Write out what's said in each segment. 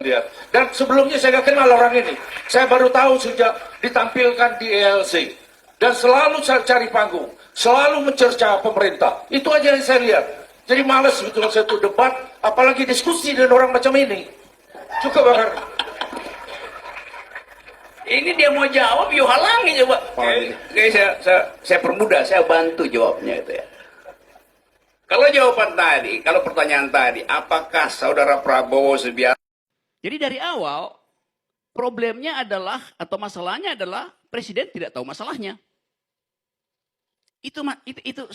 lihat. Dan sebelumnya saya nggak kenal orang ini. Saya baru tahu sejak ditampilkan di ELC. Dan selalu cari panggung. Selalu mencerca pemerintah. Itu aja yang saya lihat. Jadi males betul saya tuh debat. Apalagi diskusi dengan orang macam ini. Cukup bakar. Ini dia mau jawab, yuk halangi coba. Oke, saya permudah, saya bantu jawabnya itu ya. Kalau jawaban tadi, kalau pertanyaan tadi, apakah saudara Prabowo sebiasa? Jadi dari awal, problemnya adalah, atau masalahnya adalah, Presiden tidak tahu masalahnya. Itu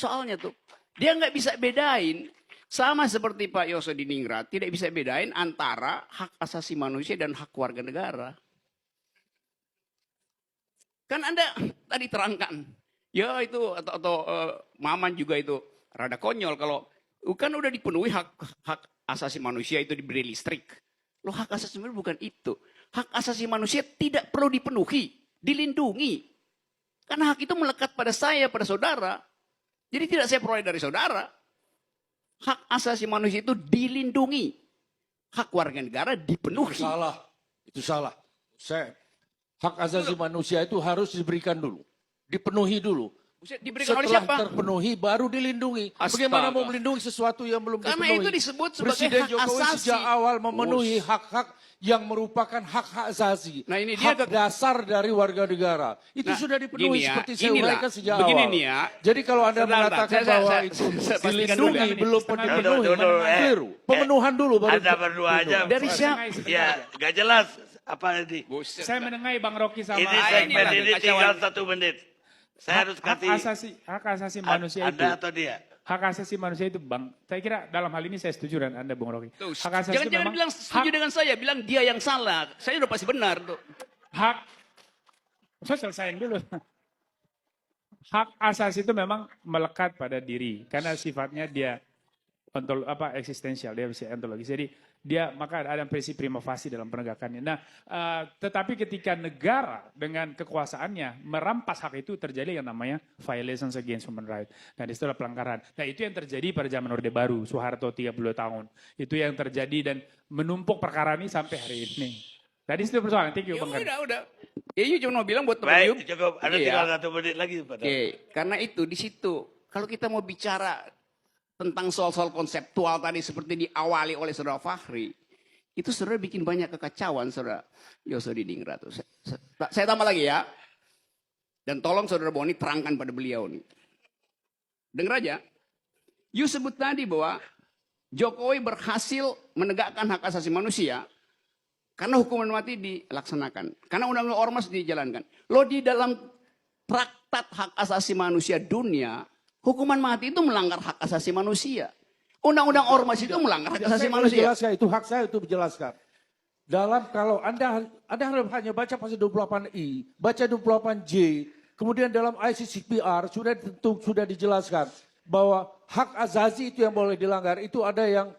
soalnya tuh. Dia nggak bisa bedain, sama seperti Pak Yosodiningrat, tidak bisa bedain antara hak asasi manusia dan hak warga negara. Kan Anda tadi terangkan, ya itu atau Maman juga itu rada konyol kalau kan udah dipenuhi hak asasi manusia itu diberi listrik. Loh hak asasi manusia bukan itu. Hak asasi manusia tidak perlu dipenuhi, dilindungi. Karena hak itu melekat pada saya, pada saudara. Jadi tidak saya peroleh dari saudara. Hak asasi manusia itu dilindungi. Hak warga negara dipenuhi. Itu salah. Hak asasi manusia itu harus diberikan dulu. Dipenuhi dulu. Diberikan oleh Setelah siapa? terpenuhi baru dilindungi. Bagaimana mau melindungi sesuatu yang belum Karena dipenuhi? itu disebut sebagai Presiden hak Jokowi asasi. sejak awal memenuhi hak-hak yang merupakan hak-hak asasi. Nah, ini dia hak dasar dari warga negara. Itu sudah dipenuhi seperti saya uraikan sejak awal. Begini nih ya. Jadi kalau Anda mengatakan bahwa itu dilindungi belum dipenuhi, keliru. Pemenuhan dulu baru. Anda berdua aja. Dari siapa? Ya, gak jelas apa ini. Saya menengahi Bang Rocky sama Ini segmen ini tinggal 1 menit. Saya harus kasih hak asasi manusia itu. Anda atau dia. Hak asasi manusia itu Bang. Saya kira dalam hal ini saya setuju dengan Anda Bang Rocky. Hak asasi itu Jangan memang bilang setuju dengan saya, bilang dia yang salah. Saya udah pasti benar tuh. hak. Saya selesaiin dulu. Hak asasi itu memang melekat pada diri karena sifatnya dia eksistensial, dia bisa ontologis. Jadi dia maka ada prinsip prima facie dalam penegakannya. Nah, tetapi ketika negara dengan kekuasaannya merampas hak itu terjadi yang namanya violations against human rights. Nah, disitulah pelanggaran. Nah, itu yang terjadi pada zaman Orde Baru, Soeharto 30 tahun. Itu yang terjadi dan menumpuk perkara ini sampai hari ini. Tadi itu persoalan. Thank you, Bang. Udah. Ya, cuma mau bilang buat teman Baik, cukup. Ada tinggal 1 menit lagi. Oke, karena itu di situ. Kalau kita mau bicara tentang soal-soal konseptual tadi seperti diawali oleh Saudara Fahri, itu saudara bikin banyak kekacauan Saudara Yosodiningrat. Saya tambah lagi ya. Dan tolong Saudara Boni terangkan pada beliau nih. Dengar aja. You sebut tadi bahwa Jokowi berhasil menegakkan hak asasi manusia karena hukuman mati dilaksanakan. Karena undang-undang ormas dijalankan. Loh di dalam traktat hak asasi manusia dunia, hukuman mati itu melanggar hak asasi manusia. Undang-undang ormas itu melanggar hak asasi manusia. Jelaskan, itu hak saya untuk menjelaskan. Kalau Anda hanya baca pasal 28I, baca 28J, kemudian dalam ICCPR sudah dijelaskan bahwa hak asasi itu yang boleh dilanggar, itu ada yang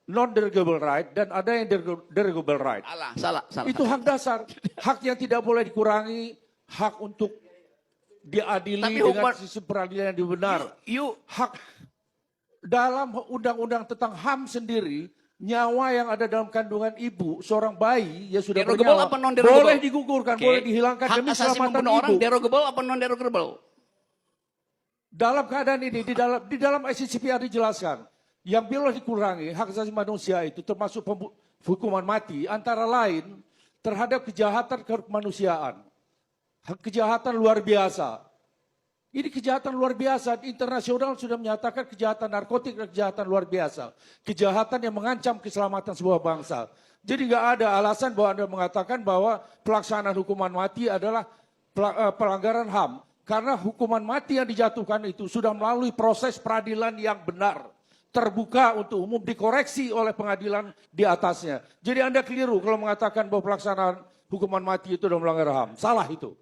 non-derogable right dan ada yang derogable right. Salah. Itu hak dasar, hak yang tidak boleh dikurangi, hak untuk diadili dengan sisi peradilan yang benar. Hak dalam undang-undang tentang HAM sendiri, nyawa yang ada dalam kandungan ibu, seorang bayi ya sudah bernyawa, boleh digugurkan, boleh dihilangkan demi keselamatan ibu. Orang derogable apa non-derogable? Dalam keadaan ini, di dalam ICCPR dijelaskan, yang boleh dikurangi hak asasi manusia itu termasuk hukuman mati, antara lain terhadap kejahatan kemanusiaan. Kejahatan luar biasa. Ini kejahatan luar biasa. Internasional sudah menyatakan kejahatan narkotik dan kejahatan luar biasa. Kejahatan yang mengancam keselamatan sebuah bangsa. Jadi nggak ada alasan bahwa Anda mengatakan bahwa pelaksanaan hukuman mati adalah pelanggaran HAM. Karena hukuman mati yang dijatuhkan itu sudah melalui proses peradilan yang benar. Terbuka untuk umum, dikoreksi oleh pengadilan di atasnya. Jadi Anda keliru kalau mengatakan bahwa pelaksanaan hukuman mati itu sudah melanggar HAM. Salah itu.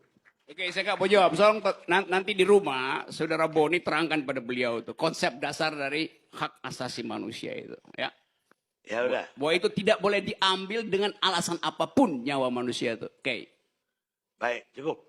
Oke, saya nggak mau jawab. Soalnya nanti di rumah, Saudara Boni terangkan pada beliau itu konsep dasar dari hak asasi manusia itu, ya. Ya udah. Bahwa itu tidak boleh diambil dengan alasan apapun nyawa manusia itu. Oke. Baik, cukup.